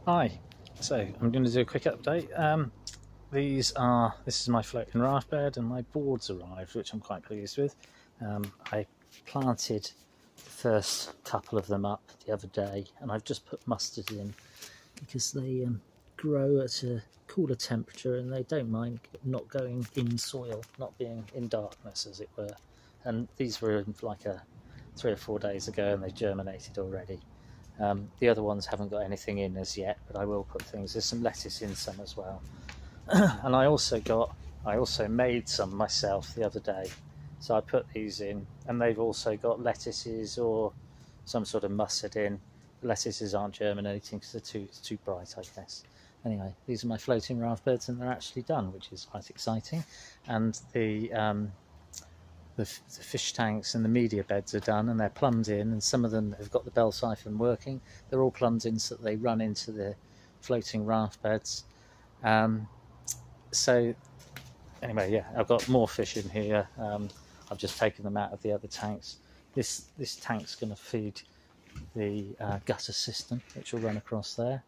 Hi, so I'm going to do a quick update. This is my floating raft bed, and my boards arrived, which I'm quite pleased with. I planted the first couple of them up the other day, and I've just put mustard in because they grow at a cooler temperature and they don't mind not going in soil, not being in darkness, as it were. And these were in like 3 or 4 days ago, and they germinated already. The other ones haven't got anything in as yet, but I will put things. There's some lettuce in some as well. And I also made some myself the other day. So I put these in, and they've also got lettuces or some sort of mustard in. The lettuces aren't germinating because they're too bright, I guess. Anyway, these are my floating raft beds, and they're actually done, which is quite exciting. And the fish tanks and the media beds are done, and they're plumbed in, and some of them have got the bell siphon working. They're all plumbed in so that they run into the floating raft beds. So anyway, yeah, I've got more fish in here. I've just taken them out of the other tanks. This tank's going to feed the gutter system, which will run across there,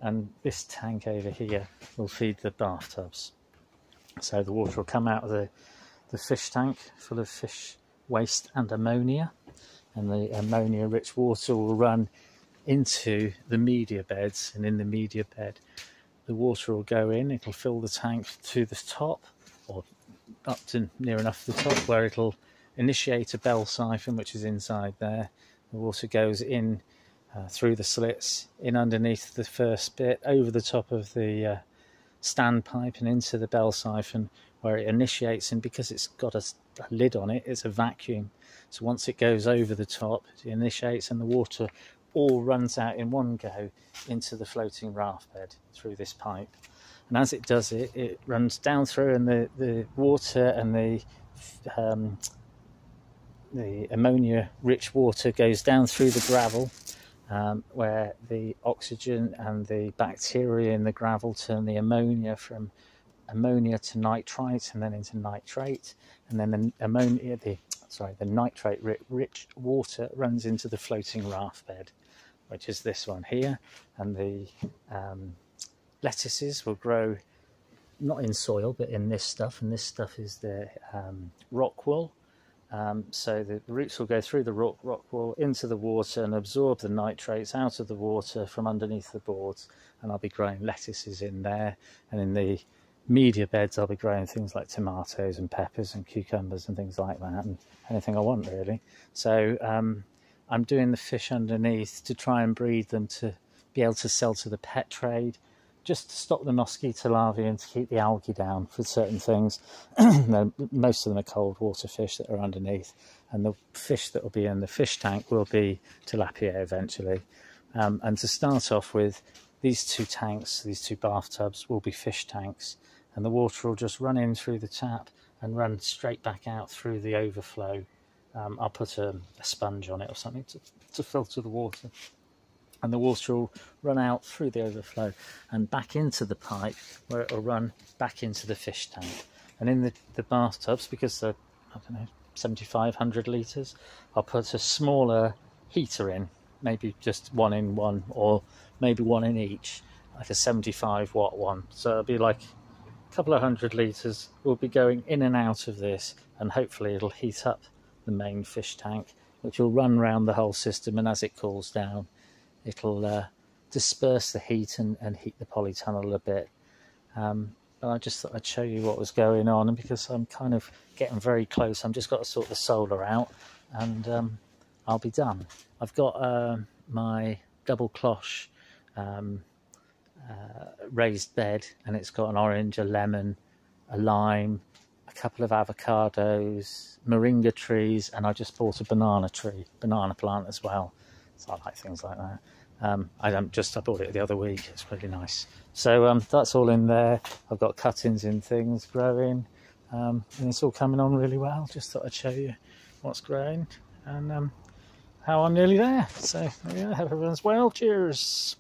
and this tank over here will feed the bathtubs. So the water will come out of the fish tank full of fish waste and ammonia, and the ammonia rich water will run into the media beds, and in the media bed the water will go in. It'll fill the tank to the top, or up to near enough the top, where it'll initiate a bell siphon which is inside there. The water goes in through the slits, in underneath the first bit, over the top of the standpipe and into the bell siphon, where it initiates, and because it's got a lid on it, it's a vacuum. So once it goes over the top, it initiates, and the water all runs out in one go into the floating raft bed through this pipe. And as it does it, it runs down through, and the water and the ammonia rich water goes down through the gravel, where the oxygen and the bacteria in the gravel turn the ammonia from ammonia to nitrite, and then into nitrate, and then the nitrate rich water runs into the floating raft bed, which is this one here. And the lettuces will grow not in soil but in this stuff, and this stuff is the rock wool. So the roots will go through the rock wool into the water and absorb the nitrates out of the water from underneath the boards, and I'll be growing lettuces in there. And in the media beds I'll be growing things like tomatoes and peppers and cucumbers and things like that, and anything I want really. So I'm doing the fish underneath to try and breed them to be able to sell to the pet trade, just to stop the mosquito larvae and to keep the algae down for certain things. Most of them are cold water fish that are underneath, and the fish that will be in the fish tank will be tilapia eventually. And to start off with, these two tanks, these two bathtubs, will be fish tanks, and the water will just run in through the tap and run straight back out through the overflow. I'll put a sponge on it or something to filter the water, and the water will run out through the overflow and back into the pipe, where it will run back into the fish tank. And in the bathtubs, because they're, I don't know, 7,500 litres, I'll put a smaller heater in, maybe just one in one, or maybe one in each, like a 75 watt one. So it'll be like a couple of 100 litres will be going in and out of this, and hopefully it'll heat up the main fish tank, which will run around the whole system, and as it cools down, it'll disperse the heat and heat the polytunnel a bit. But I just thought I'd show you what was going on, and because I'm kind of getting very close, I've just got to sort the solar out, and I'll be done. I've got my double cloche raised bed, and it's got an orange, a lemon, a lime, a couple of avocados, moringa trees, and I just bought a banana plant as well. So I like things like that. I bought it the other week. It's really nice. So that's all in there. I've got cuttings in things growing, and it's all coming on really well. Just thought I'd show you what's growing and how I'm nearly there. So yeah, hope everyone's well. Cheers.